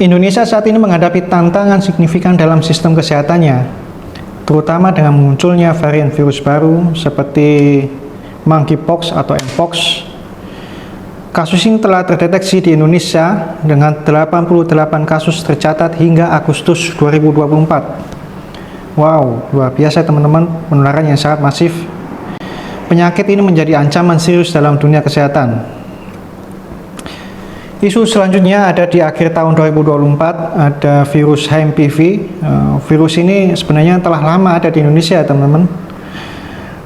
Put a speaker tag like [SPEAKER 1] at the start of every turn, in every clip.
[SPEAKER 1] Indonesia saat ini menghadapi tantangan signifikan dalam sistem kesehatannya, terutama dengan munculnya varian virus baru seperti monkeypox atau mpox. Kasus ini telah terdeteksi di Indonesia dengan 88 kasus tercatat hingga Agustus 2024. Wow, luar biasa teman-teman, penularan yang sangat masif. Penyakit ini menjadi ancaman serius dalam dunia kesehatan. Isu selanjutnya ada di akhir tahun 2024, ada virus HMPV. Virus ini sebenarnya telah lama ada di Indonesia, teman-teman,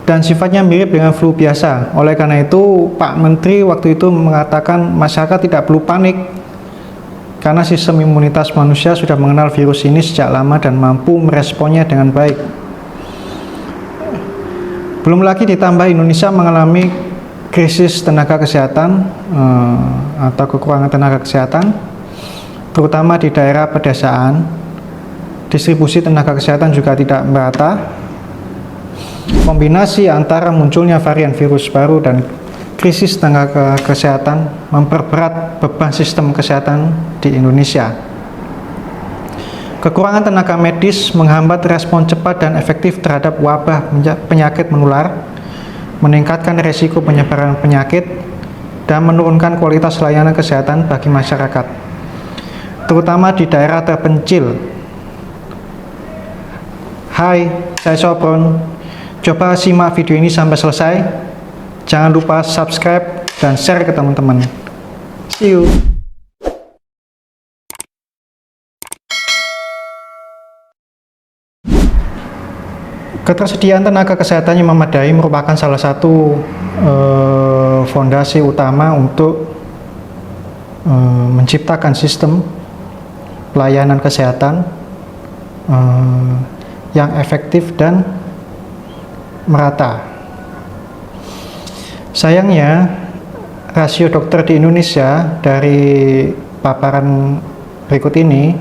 [SPEAKER 1] dan sifatnya mirip dengan flu biasa. Oleh karena itu, Pak Menteri waktu itu mengatakan masyarakat tidak perlu panik karena sistem imunitas manusia sudah mengenal virus ini sejak lama dan mampu meresponnya dengan baik. Belum lagi ditambah Indonesia mengalami krisis tenaga kesehatan atau kekurangan tenaga kesehatan, terutama di daerah pedesaan. Distribusi tenaga kesehatan juga tidak merata. Kombinasi antara munculnya varian virus baru dan krisis tenaga kesehatan memperberat beban sistem kesehatan di Indonesia. Kekurangan tenaga medis menghambat respon cepat dan efektif terhadap wabah penyakit menular, meningkatkan resiko penyebaran penyakit, dan menurunkan kualitas layanan kesehatan bagi masyarakat, terutama di daerah terpencil. Hai, saya Sopron. Coba simak video ini sampai selesai. Jangan lupa subscribe dan share ke teman-teman. See you. Ketersediaan tenaga kesehatan yang memadai merupakan salah satu fondasi utama untuk menciptakan sistem pelayanan kesehatan yang efektif dan merata. Sayangnya, rasio dokter di Indonesia dari paparan berikut ini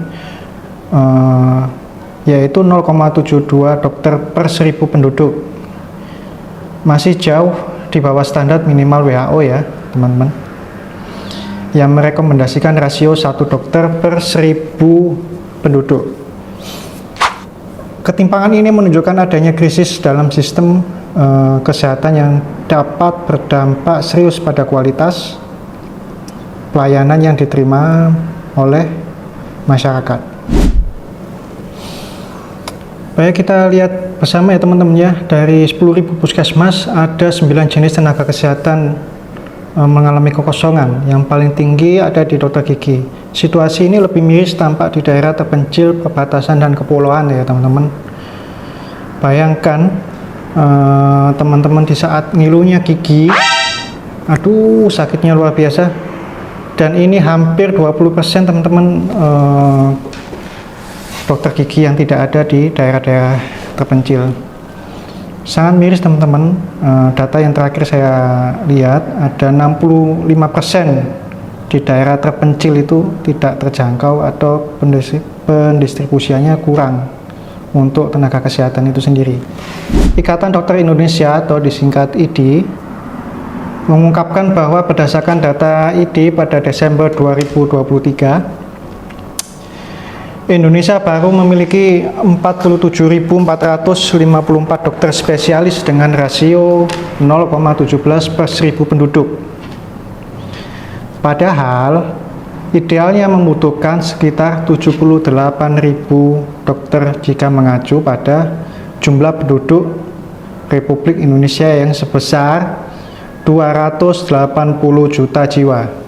[SPEAKER 1] yaitu 0,72 dokter per 1000 penduduk. Masih jauh di bawah standar minimal WHO ya, teman-teman, yang merekomendasikan rasio 1 dokter per 1000 penduduk. Ketimpangan ini menunjukkan adanya krisis dalam sistem kesehatan yang dapat berdampak serius pada kualitas pelayanan yang diterima oleh masyarakat. Baik, kita lihat bersama ya teman-teman ya. Dari 10.000 puskesmas ada 9 jenis tenaga kesehatan mengalami kekosongan. Yang paling tinggi ada di dokter gigi. Situasi ini lebih miris tampak di daerah terpencil, perbatasan, dan kepulauan ya teman-teman. Bayangkan teman-teman di saat ngilunya gigi, aduh sakitnya luar biasa. Dan ini hampir 20% teman-teman dokter gigi yang tidak ada di daerah-daerah terpencil. Sangat miris teman-teman. Data yang terakhir saya lihat ada 65% di daerah terpencil itu tidak terjangkau atau pendistribusiannya kurang untuk tenaga kesehatan itu sendiri. Ikatan Dokter Indonesia atau disingkat IDI mengungkapkan bahwa berdasarkan data IDI pada Desember 2023, Indonesia baru memiliki 47.454 dokter spesialis dengan rasio 0,17 per 1000 penduduk. Padahal idealnya membutuhkan sekitar 78.000 dokter jika mengacu pada jumlah penduduk Republik Indonesia yang sebesar 280 juta jiwa.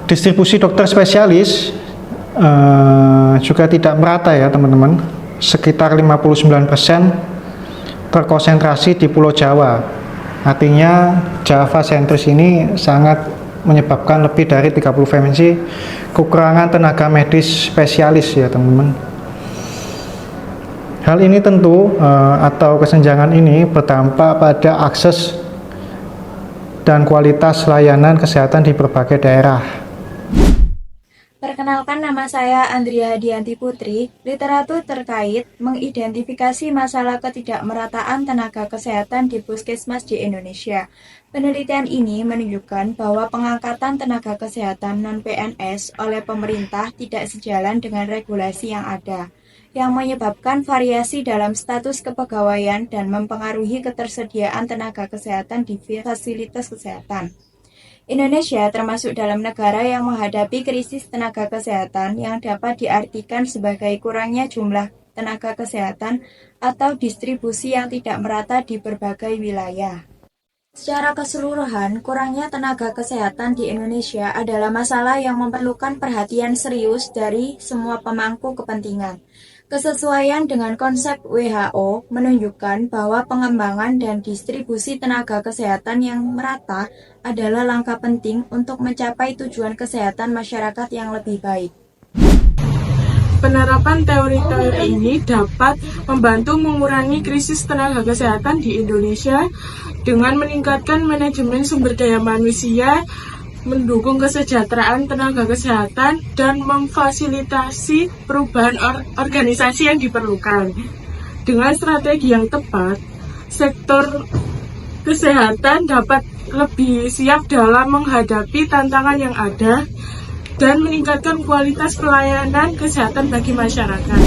[SPEAKER 1] Distribusi dokter spesialis juga tidak merata ya teman-teman. Sekitar 59% terkonsentrasi di Pulau Jawa. Artinya Java sentris ini sangat menyebabkan lebih dari 30 FMC kekurangan tenaga medis spesialis ya teman-teman. Hal ini tentu atau kesenjangan ini berdampak pada akses dan kualitas layanan kesehatan di berbagai daerah.
[SPEAKER 2] Perkenalkan, nama saya Andrea Dianti Putri. Literatur terkait mengidentifikasi masalah ketidakmerataan tenaga kesehatan di puskesmas di Indonesia. Penelitian ini menunjukkan bahwa pengangkatan tenaga kesehatan non-PNS oleh pemerintah tidak sejalan dengan regulasi yang ada, yang menyebabkan variasi dalam status kepegawaian dan mempengaruhi ketersediaan tenaga kesehatan di fasilitas kesehatan. Indonesia termasuk dalam negara yang menghadapi krisis tenaga kesehatan yang dapat diartikan sebagai kurangnya jumlah tenaga kesehatan atau distribusi yang tidak merata di berbagai wilayah. Secara keseluruhan, kurangnya tenaga kesehatan di Indonesia adalah masalah yang memerlukan perhatian serius dari semua pemangku kepentingan. Kesesuaian dengan konsep WHO menunjukkan bahwa pengembangan dan distribusi tenaga kesehatan yang merata adalah langkah penting untuk mencapai tujuan kesehatan masyarakat yang lebih baik.
[SPEAKER 3] Penerapan teori-teori ini dapat membantu mengurangi krisis tenaga kesehatan di Indonesia dengan meningkatkan manajemen sumber daya manusia, mendukung kesejahteraan tenaga kesehatan, dan memfasilitasi perubahan organisasi yang diperlukan. Dengan strategi yang tepat, sektor kesehatan dapat lebih siap dalam menghadapi tantangan yang ada dan meningkatkan kualitas pelayanan kesehatan bagi masyarakat.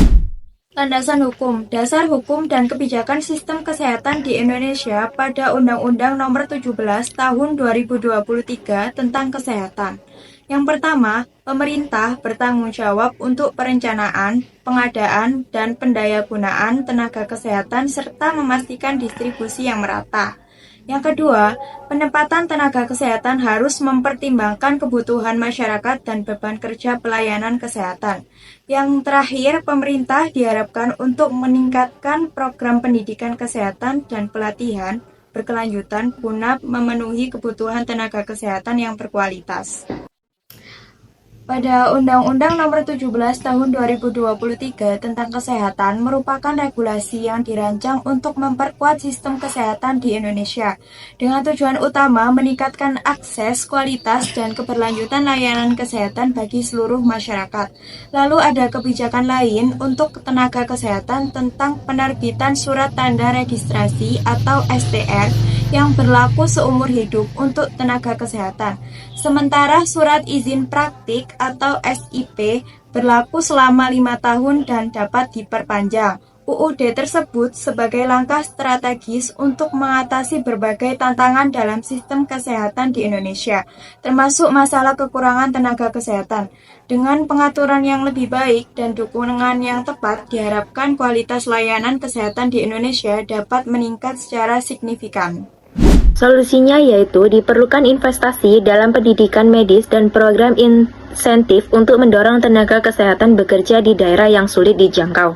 [SPEAKER 2] Landasan hukum, dasar hukum dan kebijakan sistem kesehatan di Indonesia pada Undang-Undang Nomor 17 Tahun 2023 tentang Kesehatan. Yang pertama, pemerintah bertanggung jawab untuk perencanaan, pengadaan, dan pendayagunaan tenaga kesehatan serta memastikan distribusi yang merata. Yang kedua, penempatan tenaga kesehatan harus mempertimbangkan kebutuhan masyarakat dan beban kerja pelayanan kesehatan. Yang terakhir, pemerintah diharapkan untuk meningkatkan program pendidikan kesehatan dan pelatihan berkelanjutan guna memenuhi kebutuhan tenaga kesehatan yang berkualitas. Pada Undang-Undang Nomor 17 Tahun 2023 tentang Kesehatan merupakan regulasi yang dirancang untuk memperkuat sistem kesehatan di Indonesia dengan tujuan utama meningkatkan akses, kualitas, dan keberlanjutan layanan kesehatan bagi seluruh masyarakat. Lalu ada kebijakan lain untuk tenaga kesehatan tentang penerbitan surat tanda registrasi atau STR yang berlaku seumur hidup untuk tenaga kesehatan. Sementara surat izin praktik atau SIP berlaku selama 5 tahun dan dapat diperpanjang. UUD tersebut sebagai langkah strategis untuk mengatasi berbagai tantangan dalam sistem kesehatan di Indonesia, termasuk masalah kekurangan tenaga kesehatan. Dengan pengaturan yang lebih baik dan dukungan yang tepat, diharapkan kualitas layanan kesehatan di Indonesia dapat meningkat secara signifikan.
[SPEAKER 4] Solusinya yaitu diperlukan investasi dalam pendidikan medis dan program insentif untuk mendorong tenaga kesehatan bekerja di daerah yang sulit dijangkau.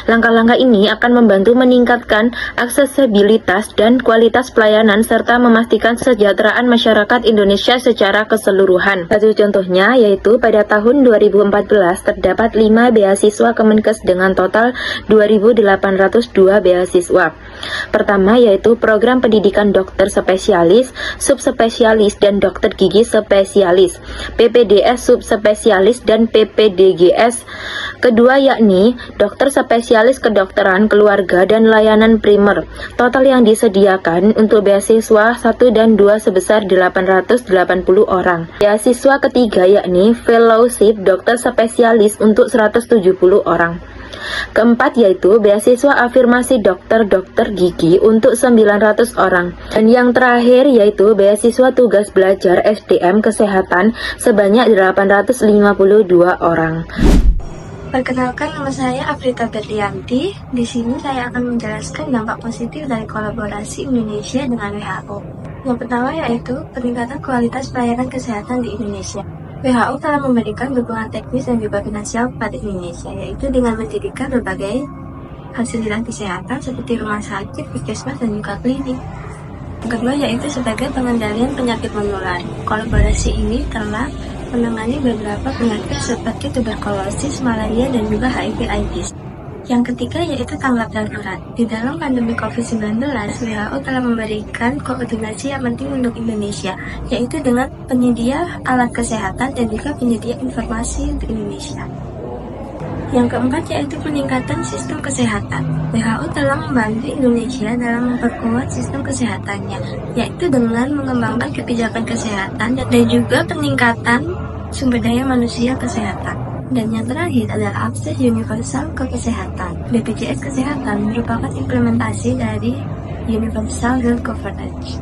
[SPEAKER 4] Langkah-langkah ini akan membantu meningkatkan aksesibilitas dan kualitas pelayanan serta memastikan kesejahteraan masyarakat Indonesia secara keseluruhan. Satu contohnya yaitu pada tahun 2014 terdapat 5 beasiswa Kemenkes dengan total 2.802 beasiswa. Pertama yaitu program pendidikan dokter spesialis, subspesialis, dan dokter gigi spesialis, PPDS subspesialis, dan PPDGS. Kedua yakni dokter spesialis kedokteran keluarga dan layanan primer. Total yang disediakan untuk beasiswa 1 dan 2 sebesar 880 orang. Beasiswa ketiga yakni fellowship dokter spesialis untuk 170 orang. Keempat yaitu beasiswa afirmasi dokter gigi untuk 900 orang. Dan yang terakhir yaitu beasiswa tugas belajar SDM kesehatan sebanyak 852 orang.
[SPEAKER 5] Perkenalkan, nama saya Afrita Berlianti. Di sini saya akan menjelaskan dampak positif dari kolaborasi Indonesia dengan WHO. Yang pertama yaitu peningkatan kualitas pelayanan kesehatan di Indonesia. WHO telah memberikan dukungan teknis dan juga finansial kepada Indonesia, yaitu dengan mendirikan berbagai fasilitas kesehatan seperti rumah sakit, puskesmas, dan juga klinik. Yang kedua yaitu sebagai pengendalian penyakit menular. Kolaborasi ini telah menangani beberapa penyakit seperti tuberkulosis, malaria, dan juga HIV/AIDS. Yang ketiga yaitu tanggap darurat. Di dalam pandemi COVID-19, WHO telah memberikan koordinasi yang penting untuk Indonesia, yaitu dengan penyedia alat kesehatan dan juga penyedia informasi untuk Indonesia. Yang keempat yaitu peningkatan sistem kesehatan. WHO telah membantu Indonesia dalam memperkuat sistem kesehatannya, yaitu dengan mengembangkan kebijakan kesehatan dan juga peningkatan sumber daya manusia kesehatan. Dan yang terakhir adalah akses universal ke kesehatan. BPJS Kesehatan merupakan implementasi dari Universal Health Coverage.